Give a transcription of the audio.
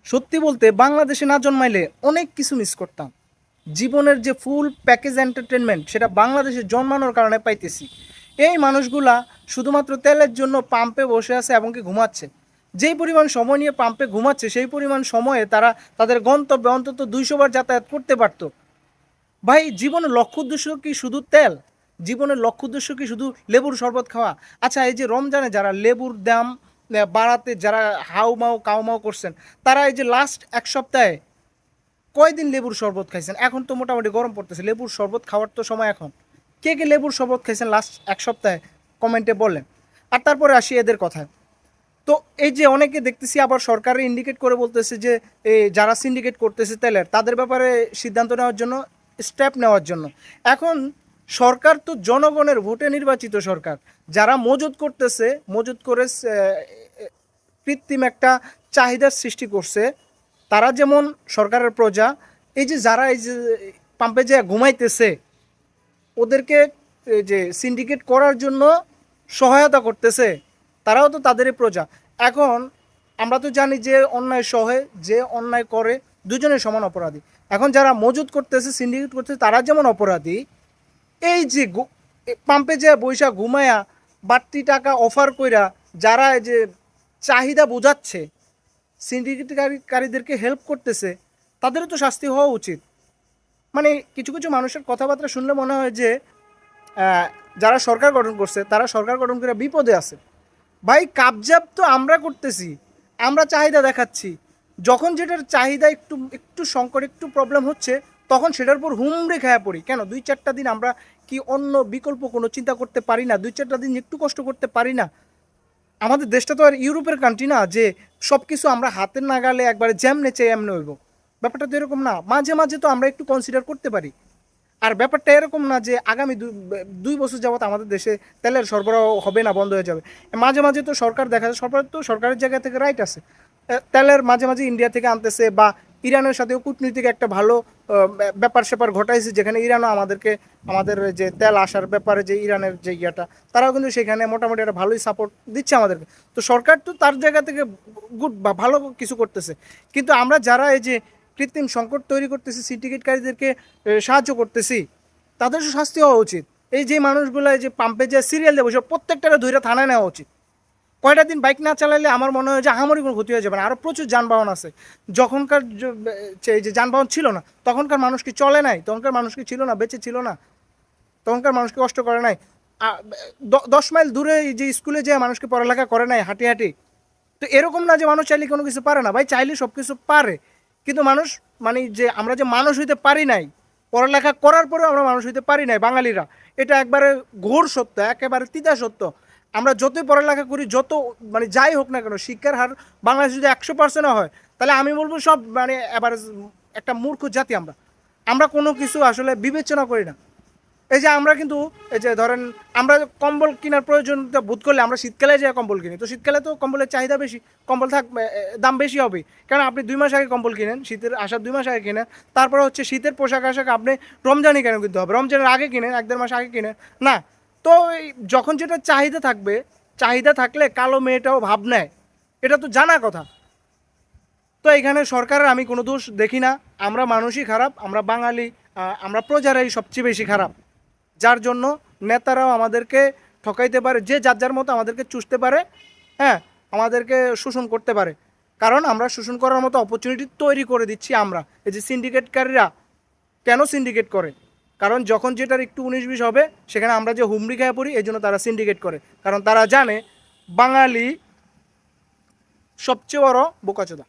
সত্যি বলতে বাংলাদেশে না জন্মাইলে অনেক কিছু মিস করতাম। জীবনের যে ফুল প্যাকেজ এন্টারটেনমেন্ট সেটা বাংলাদেশে জন্মানোর কারণে পাইতেছি। এই মানুষগুলা শুধুমাত্র তেলের জন্য পাম্পে বসে আছে এবং কি ঘুমাচ্ছে। যেই পরিমাণ সময় নিয়ে পাম্পে ঘুমাচ্ছে সেই পরিমাণ সময়ে তারা তাদের গন্তব্যে অন্তত 200 বার যাতায়াত করতে পারতো। ভাই, জীবনের লক্ষ্য উদ্দেশ্য কি শুধু তেল? জীবনের লক্ষ্য উদ্দেশ্য কি শুধু লেবুর শরবত খাওয়া? আচ্ছা, এই যে রমজানে যারা লেবুর দাম বাড়াতে যারা হাউমাউ কাউমাউ করছেন, তারা এই যে লাস্ট এক সপ্তাহে কয়দিন লেবুর শরবত খাইছেন? এখন তো মোটামুটি গরম পড়তেছে, লেবুর শরবত খাওয়ার তো সময় এখন। কে কে লেবুর শরবত খাইছেন লাস্ট এক সপ্তাহে? কমেন্টে বললেন। আর তারপরে আসি এদের কথায়। তো এই যে অনেকে দেখতেছি আবার সরকারে ইন্ডিকেট করে বলতেছে যে এই যারা সিন্ডিকেট করতেছে তেলের, তাদের ব্যাপারে সিদ্ধান্ত নেওয়ার জন্য, স্টেপ নেওয়ার জন্য। এখন সরকার তো জনগণের ভোটে নির্বাচিত সরকার। যারা মজুত করতেছে, মজুত করে কৃত্রিম একটা চাহিদার সৃষ্টি করছে, তারা যেমন সরকারের প্রজা, এই যে যারা এই যে পাম্পে যে ঘুমাইতেছে, ওদেরকে এই যে সিন্ডিকেট করার জন্য সহায়তা করতেছে, তারাও তো তাদেরই প্রজা। এখন আমরা তো জানি যে অন্যায় সহে, যে অন্যায় করে, দুজনের সমান অপরাধী। এখন যারা মজুত করতেছে, সিন্ডিকেট করতেছে, তারা যেমন অপরাধী, এই যে পাম্পে যে বৈশা ঘুমায়া বাড়তি টাকা অফার কইরা যারা এই যে চাহিদা বোঝাচ্ছে, সিন্ডিকেটকারীদেরকে হেল্প করতেছে, তাদেরও তো শাস্তি হওয়া উচিত। মানে কিছু কিছু মানুষের কথাবার্তা শুনলে মনে হয় যে যারা সরকার গঠন করছে তারা সরকার গঠন করে বিপদে আছে। ভাই, কাবজাব তো আমরা করতেছি, আমরা চাহিদা দেখাচ্ছি। যখন যেটার চাহিদা একটু একটু সংকট, একটু প্রবলেম হচ্ছে, তখন সেটার উপর হুমড়ে খায়া পড়ি। কেন 2-4টা দিন আমরা কি অন্য বিকল্প কোনো চিন্তা করতে পারি না? 2-4টা দিন একটু কষ্ট করতে পারি না? আমাদের দেশটা তো আর ইউরোপের কান্ট্রি না যে সব কিছু আমরা হাতের নাগালে একবারে যেমনে চাই এমনি হইব। ব্যাপারটা তো এরকম না। মাঝে মাঝে তো আমরা একটু কনসিডার করতে পারি। আর ব্যাপারটা এরকম না যে আগামী 2 বছর যাবত আমাদের দেশে তেলের সরবরাহ হবে না, বন্ধ হয়ে যাবে। মাঝে মাঝে তো সরকার দেখা যায়, সরকার তো সরকারের জায়গা থেকে রাইট আছে, তেলের মাঝে মাঝে ইন্ডিয়া থেকে আনতেছে, বা ইরানের সাথেও কূটনীতিক একটা ভালো ব্যাপার স্যাপার ঘটাইছে, যেখানে ইরানও আমাদেরকে আমাদের যে তেল আসার ব্যাপারে যে ইরানের যে ইয়েটা, তারাও কিন্তু সেখানে মোটামুটি একটা ভালোই সাপোর্ট দিচ্ছে আমাদেরকে। তো সরকার তো তার জায়গা থেকে গুড বা ভালো কিছু করতেছে। কিন্তু আমরা যারা এই যে কৃত্রিম সংকট তৈরি করতেছি, সিন্ডিকেটকারীদেরকে সাহায্য করতেছি, তাদের শাস্তি হওয়া উচিত। এই যে মানুষগুলো এই যে পাম্পে যে সিরিয়াল দেবো, সব প্রত্যেকটাকে ধরে থানায় নেওয়া উচিত। কয়টা দিন বাইক না চালাইলে আমার মনে হয় যে আহামরি কোনো ক্ষতি হয়ে যাবে না। আরও প্রচুর যানবাহন আছে। যখনকার এই যে যানবাহন ছিল না, তখনকার মানুষ কি চলে নাই? তখনকার মানুষ কি ছিল না, বেঁচে ছিল না? তখনকার মানুষকে কষ্ট করে নাই? 10 মাইল দূরে এই যে স্কুলে যে মানুষকে পড়ালেখা করে নাই হাঁটি হাঁটি? তো এরকম না যে মানুষ চাইলে কোনো কিছু পারে না। ভাই, চাইলে সব কিছু পারে। কিন্তু মানুষ, মানে যে আমরা যে মানুষ হইতে পারি নাই, পড়ালেখা করার পরেও আমরা মানুষ হইতে পারি নাই বাঙালিরা, এটা একবারে ঘোর সত্য, একেবারে তিতা সত্য। আমরা যতই পড়ালেখা করি, যত মানে যাই হোক না কেন, শিক্ষার হার বাংলাদেশে যদি 100%ও হয়, তাহলে আমি বলবো সব মানে এভারেজ একটা মূর্খ জাতি আমরা। আমরা কোনো কিছু আসলে বিবেচনা করি না। এই যে আমরা কিন্তু এই যে ধরেন আমরা কম্বল কেনার প্রয়োজনটা বোধ করলে আমরা শীতকালে যে কম্বল কিনি, তো শীতকালে তো কম্বলের চাহিদা বেশি, কম্বল দাম বেশি হবে। কারণ আপনি 2 মাস আগে কম্বল কিনেন, শীতের আসার 2 মাস আগে কিনেন, তারপরে হচ্ছে শীতের পোশাক আশাক আপনি রমজানই কেন কিনতে হবে? রমজানের আগে কিনেন, 1-1.5 মাস আগে কিনেন না। তো যখন যেটা চাহিদা থাকবে, চাহিদা থাকলে কালো মেয়েটাও ভাব নেয়, এটা তো জানা কথা। তো এখানে সরকারের আমি কোনো দোষ দেখি না। আমরা মানুষই খারাপ, আমরা বাঙালি, আমরা প্রজারাই সবচেয়ে বেশি খারাপ। যার জন্য নেতারাও আমাদেরকে ঠকাইতে পারে, যে যার যার মতো আমাদেরকে চুষতে পারে, হ্যাঁ, আমাদেরকে শোষণ করতে পারে। কারণ আমরা শোষণ করার মতো অপরচুনিটি তৈরি করে দিচ্ছি আমরা। এই যে সিন্ডিকেটকারীরা কেন সিন্ডিকেট করে? কারণ যখন যেটার একটু 19-20 হবে, সেখানে আমরা যে হুমড়ি খেয়ে পড়ি, এই জন্য তারা সিন্ডিকেট করে। কারণ তারা জানে বাঙালি সবচেয়ে বড় বোকাচোদা।